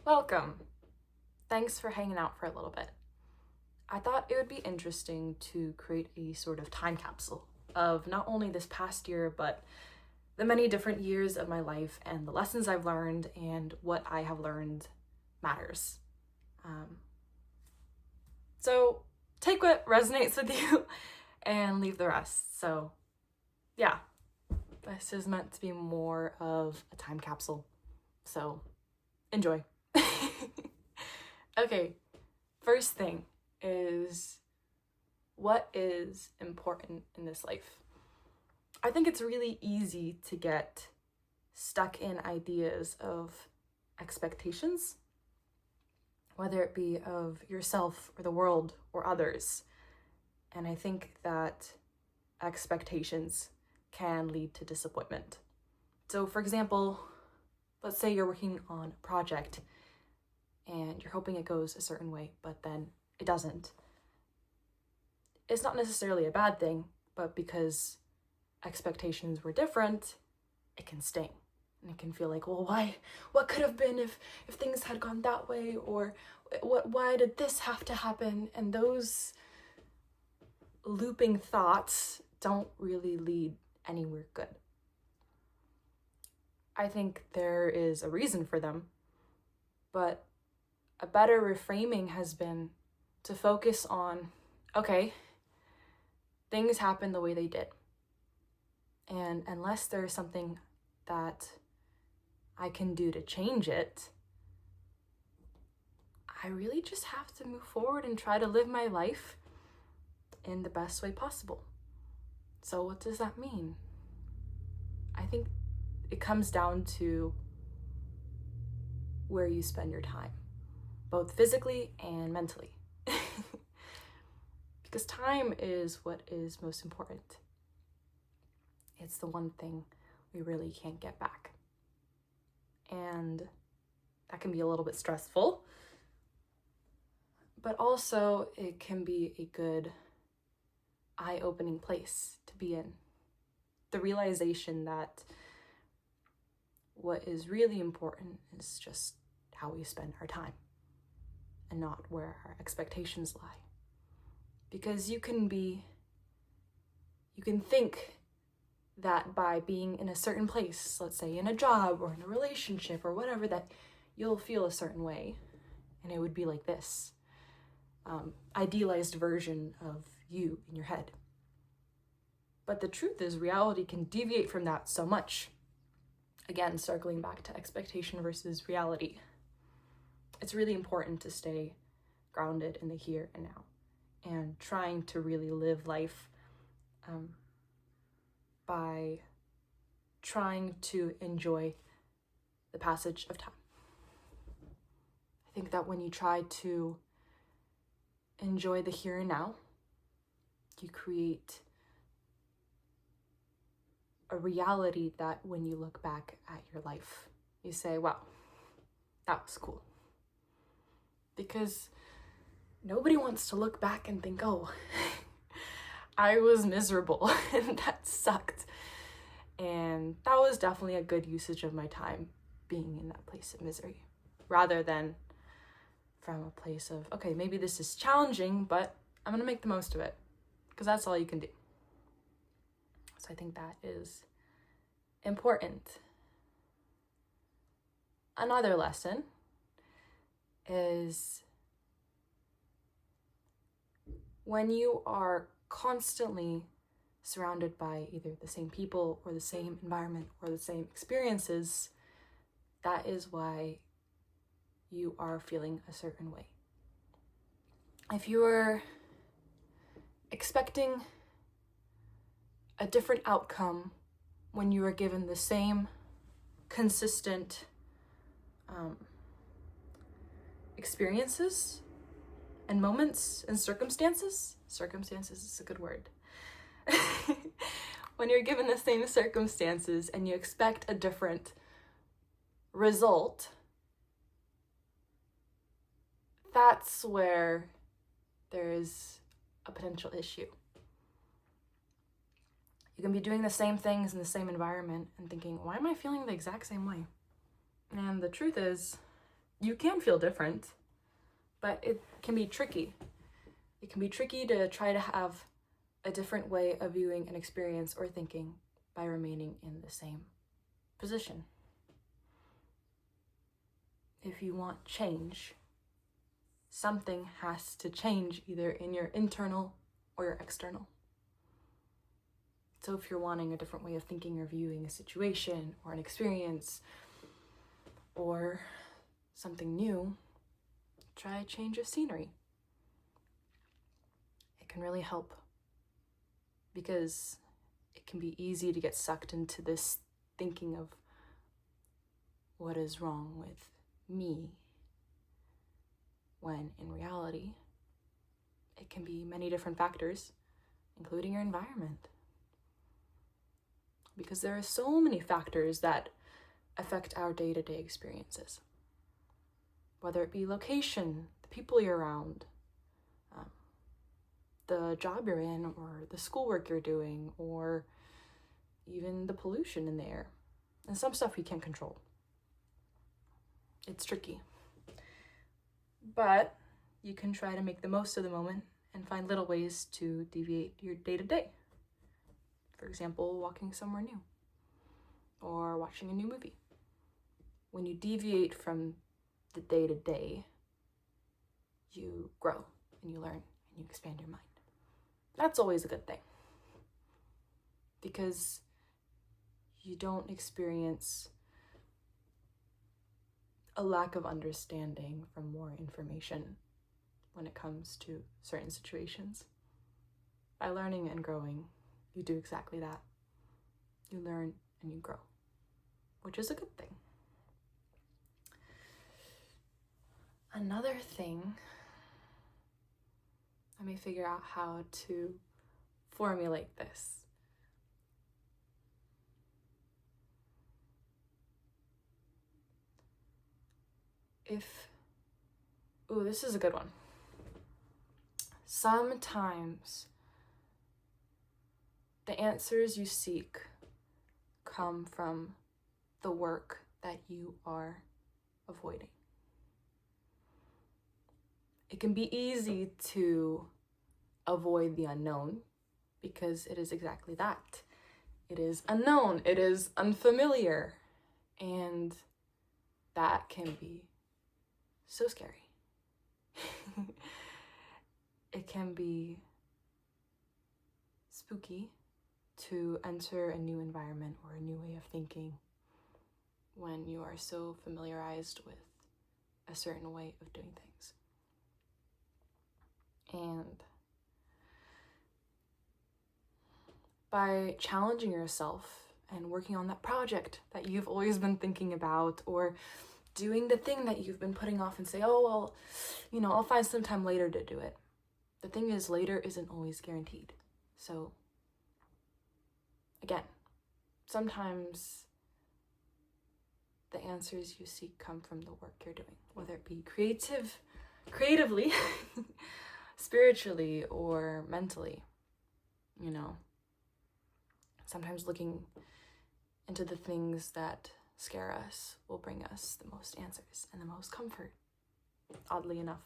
Welcome. Thanks for hanging out for a little bit. I thought it would be interesting to create a sort of time capsule of not only this past year, but the many different years of my life and the lessons I've learned and what I have learned matters. Um, so take what resonates with you and leave the rest. So, yeah, this is meant to be more of a time capsule. So, enjoy. Okay, first thing is what is important in this life? I think it's really easy to get stuck in ideas of expectations, whether it be of yourself or the world or others. And I think that expectations can lead to disappointment. So, for example, let's say you're working on a project and you're hoping it goes a certain way, but then it doesn't. It's not necessarily a bad thing, but because expectations were different, it can sting. And it can feel like, well, why? What could have been if things had gone that way? Or why did this have to happen? And those looping thoughts don't really lead anywhere good. I think there is a reason for them, but a better reframing has been to focus on, okay, things happen the way they did. And unless there's something that I can do to change it, I really just have to move forward and try to live my life in the best way possible. So what does that mean? I think it comes down to where you spend your time, both physically and mentally. Because time is what is most important. It's the one thing we really can't get back. And that can be a little bit stressful, but also it can be a good eye-opening place to be in. The realization that what is really important is just how we spend our time and not where our expectations lie. Because you can think that by being in a certain place, let's say in a job or in a relationship or whatever, that you'll feel a certain way, and it would be like this idealized version of you in your head. But the truth is, reality can deviate from that so much. Again, circling back to expectation versus reality. It's really important to stay grounded in the here and now and trying to really live life by trying to enjoy the passage of time. I think that when you try to enjoy the here and now, you create a reality that when you look back at your life, you say, wow, that was cool. Because nobody wants to look back and think, oh, I was miserable and that sucked. And that was definitely a good usage of my time, being in that place of misery, rather than from a place of, okay, maybe this is challenging, but I'm gonna make the most of it, because that's all you can do. So I think that is important. Another lesson is when you are constantly surrounded by either the same people or the same environment or the same experiences, that is why you are feeling a certain way. If you're expecting a different outcome when you are given the same consistent experiences and moments and circumstances is a good word. When you're given the same circumstances and you expect a different result, that's where there is a potential issue. You can be doing the same things in the same environment and thinking, why am I feeling the exact same way? And the truth is, You can feel different, but it can be tricky. It can be tricky to try to have a different way of viewing an experience or thinking by remaining in the same position. If you want change, something has to change either in your internal or your external. So if you're wanting a different way of thinking or viewing a situation or an experience or something new, try a change of scenery. It can really help because it can be easy to get sucked into this thinking of what is wrong with me, when in reality, it can be many different factors, including your environment. Because there are so many factors that affect our day-to-day experiences. Whether it be location, the people you're around, the job you're in, or the schoolwork you're doing, or even the pollution in the air. And some stuff we can't control. It's tricky. But you can try to make the most of the moment and find little ways to deviate your day-to-day. For example, walking somewhere new or watching a new movie. When you deviate from the day-to-day, you grow and you learn and you expand your mind. That's always a good thing because you don't experience a lack of understanding from more information when it comes to certain situations. By learning and growing, you do exactly that. You learn and you grow, which is a good thing. Another thing, let me figure out how to formulate this. This is a good one. Sometimes the answers you seek come from the work that you are avoiding. It can be easy to avoid the unknown because it is exactly that. It is unknown, it is unfamiliar, and that can be so scary. It can be spooky to enter a new environment or a new way of thinking when you are so familiarized with a certain way of doing things. And by challenging yourself and working on that project that you've always been thinking about, or doing the thing that you've been putting off and say, oh, well, I'll find some time later to do it. The thing is, later isn't always guaranteed. So again, sometimes the answers you seek come from the work you're doing, whether it be creatively, spiritually, or mentally. Sometimes looking into the things that scare us will bring us the most answers and the most comfort, oddly enough.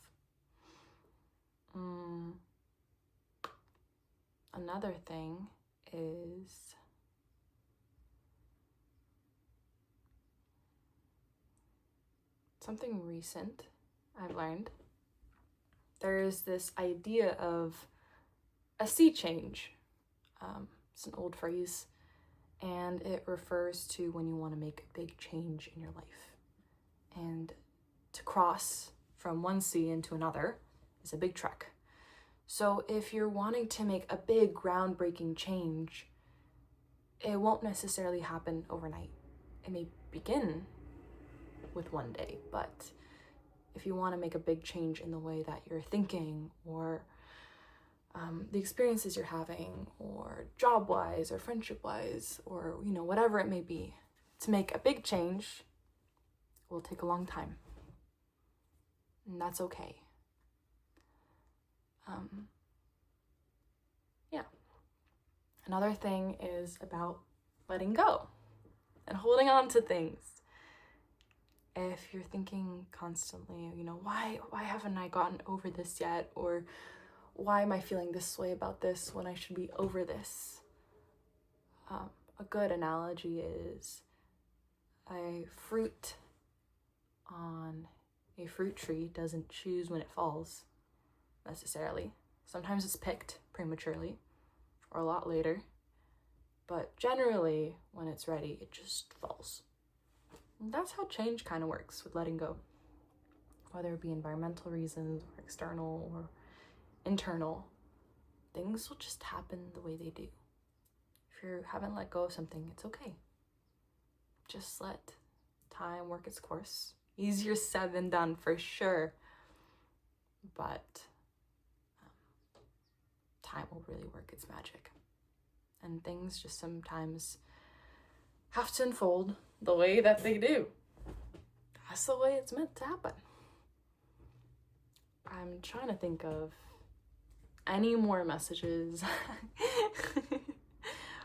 Another thing is something recent I've learned. There's this idea of a sea change. It's an old phrase, and it refers to when you want to make a big change in your life. And to cross from one sea into another is a big trek. So if you're wanting to make a big groundbreaking change, it won't necessarily happen overnight. It may begin with one day, but if you want to make a big change in the way that you're thinking, or the experiences you're having, or job-wise, or friendship-wise, or whatever it may be, to make a big change will take a long time, and that's okay. Another thing is about letting go and holding on to things. If if you're thinking constantly, why haven't I gotten over this yet? Or why am I feeling this way about this when I should be over this? A good analogy is a fruit on a fruit tree doesn't choose when it falls, necessarily. Sometimes it's picked prematurely or a lot later, but generally when it's ready, it just falls. And that's how change kind of works with letting go, whether it be environmental reasons or external or internal. Things will just happen the way they do. If you haven't let go of something, it's okay. Just let time work its course. Easier said than done, for sure. But time will really work its magic. And things just sometimes have to unfold the way that they do. That's the way it's meant to happen. I'm trying to think of any more messages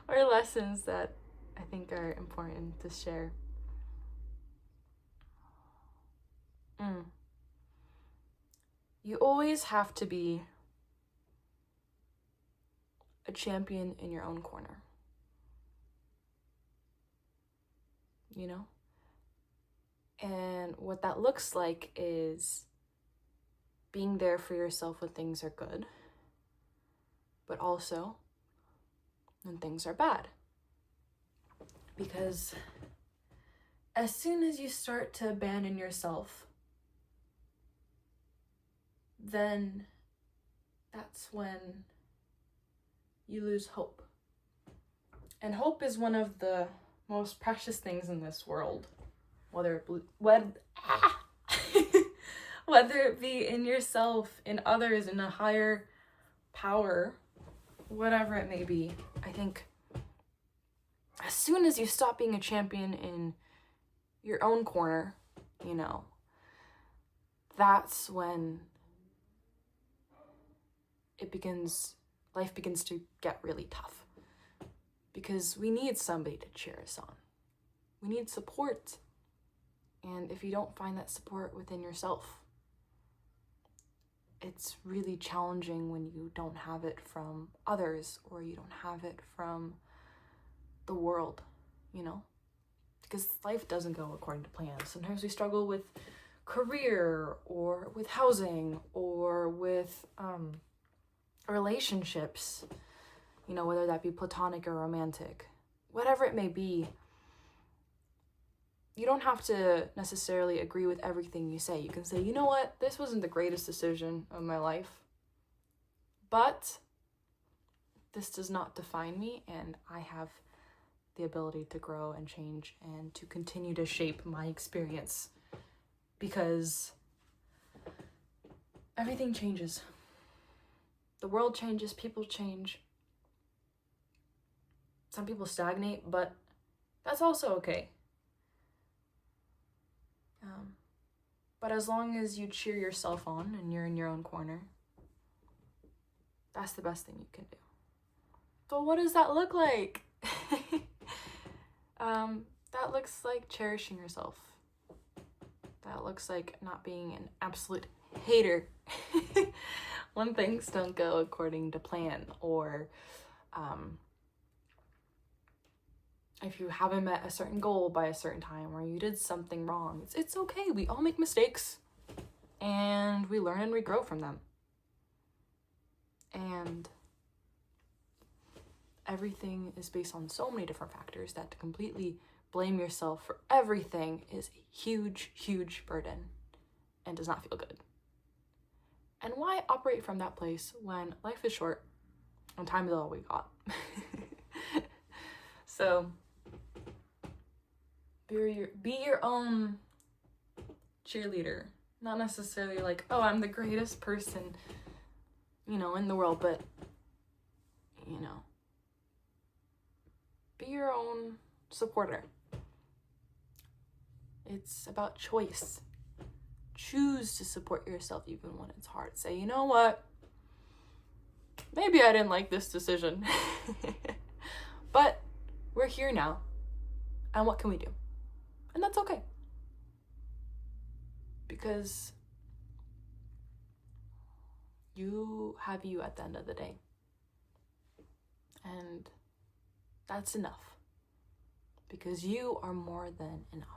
or lessons that I think are important to share. You always have to be a champion in your own corner. And what that looks like is being there for yourself when things are good, but also when things are bad. Because as soon as you start to abandon yourself, then that's when you lose hope. And hope is one of the most precious things in this world, whether it be in yourself, in others, in a higher power, whatever it may be. I think as soon as you stop being a champion in your own corner, that's when life begins to get really tough. Because we need somebody to cheer us on. We need support. And if you don't find that support within yourself, it's really challenging when you don't have it from others or you don't have it from the world, Because life doesn't go according to plan. Sometimes we struggle with career or with housing or with relationships, whether that be platonic or romantic, whatever it may be. You don't have to necessarily agree with everything you say. You can say, you know what, this wasn't the greatest decision of my life, but this does not define me, and I have the ability to grow and change and to continue to shape my experience, because everything changes. The world changes, people change. Some people stagnate, but that's also okay. But as long as you cheer yourself on and you're in your own corner, that's the best thing you can do. So what does that look like? That looks like cherishing yourself. That looks like not being an absolute hater when things don't go according to plan, or if you haven't met a certain goal by a certain time, or you did something wrong. It's okay. We all make mistakes, and we learn and we grow from them. And everything is based on so many different factors that to completely blame yourself for everything is a huge, huge burden and does not feel good. And why operate from that place when life is short and time is all we got? So be your own cheerleader. Not necessarily like, oh, I'm the greatest person, in the world, but, be your own supporter. It's about choice. Choose to support yourself even when it's hard. Say, you know what? Maybe I didn't like this decision, but we're here now. And what can we do? And that's okay. because you have you at the end of the day. And that's enough, because you are more than enough.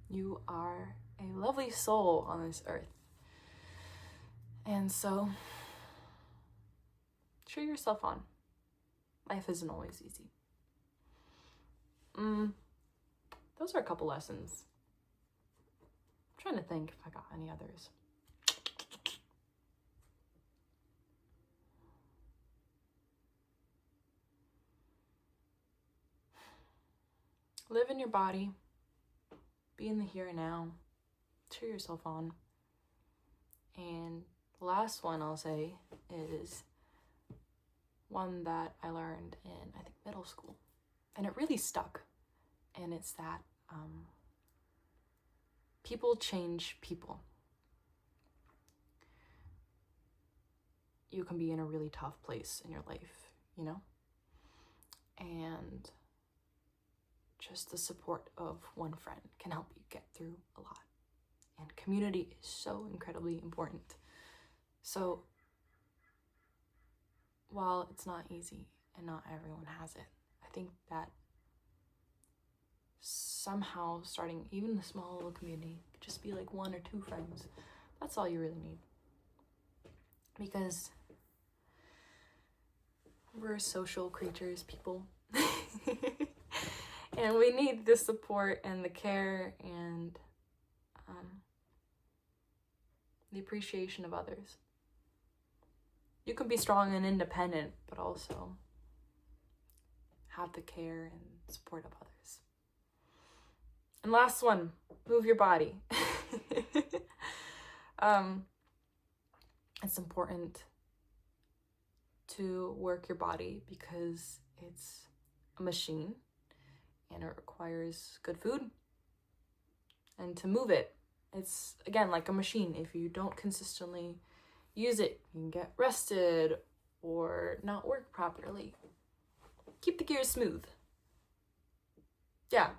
You are a lovely soul on this earth. And so, cheer yourself on. Life isn't always easy. Those are a couple lessons. I'm trying to think if I got any others. Live in your body. Be in the here and now. Cheer yourself on. And the last one I'll say is one that I learned in, I think, middle school. And it really stuck. And it's that people change people. You can be in a really tough place in your life, you know? And just the support of one friend can help you get through a lot. And community is so incredibly important. So while it's not easy and not everyone has it, I think that somehow starting even a small little community, just be like 1 or 2 friends, that's all you really need. Because we're social creatures, people. And we need the support and the care and the appreciation of others. You can be strong and independent, but also have the care and support of others. And last one, move your body. It's important to work your body because it's a machine and it requires good food. And to move it, it's, again, like a machine. If you don't consistently use it, you can get rested or not work properly. Keep the gears smooth. Yeah.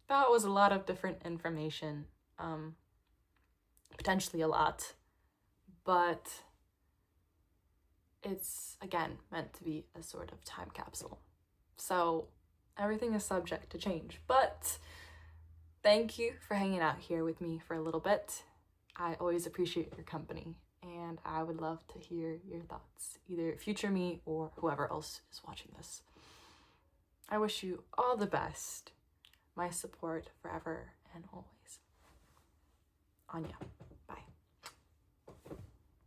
That was a lot of different information. Potentially a lot. But it's, again, meant to be a sort of time capsule. So everything is subject to change. But thank you for hanging out here with me for a little bit. I always appreciate your company, and I would love to hear your thoughts, either future me or whoever else is watching this. I wish you all the best. My support forever and always. Anya.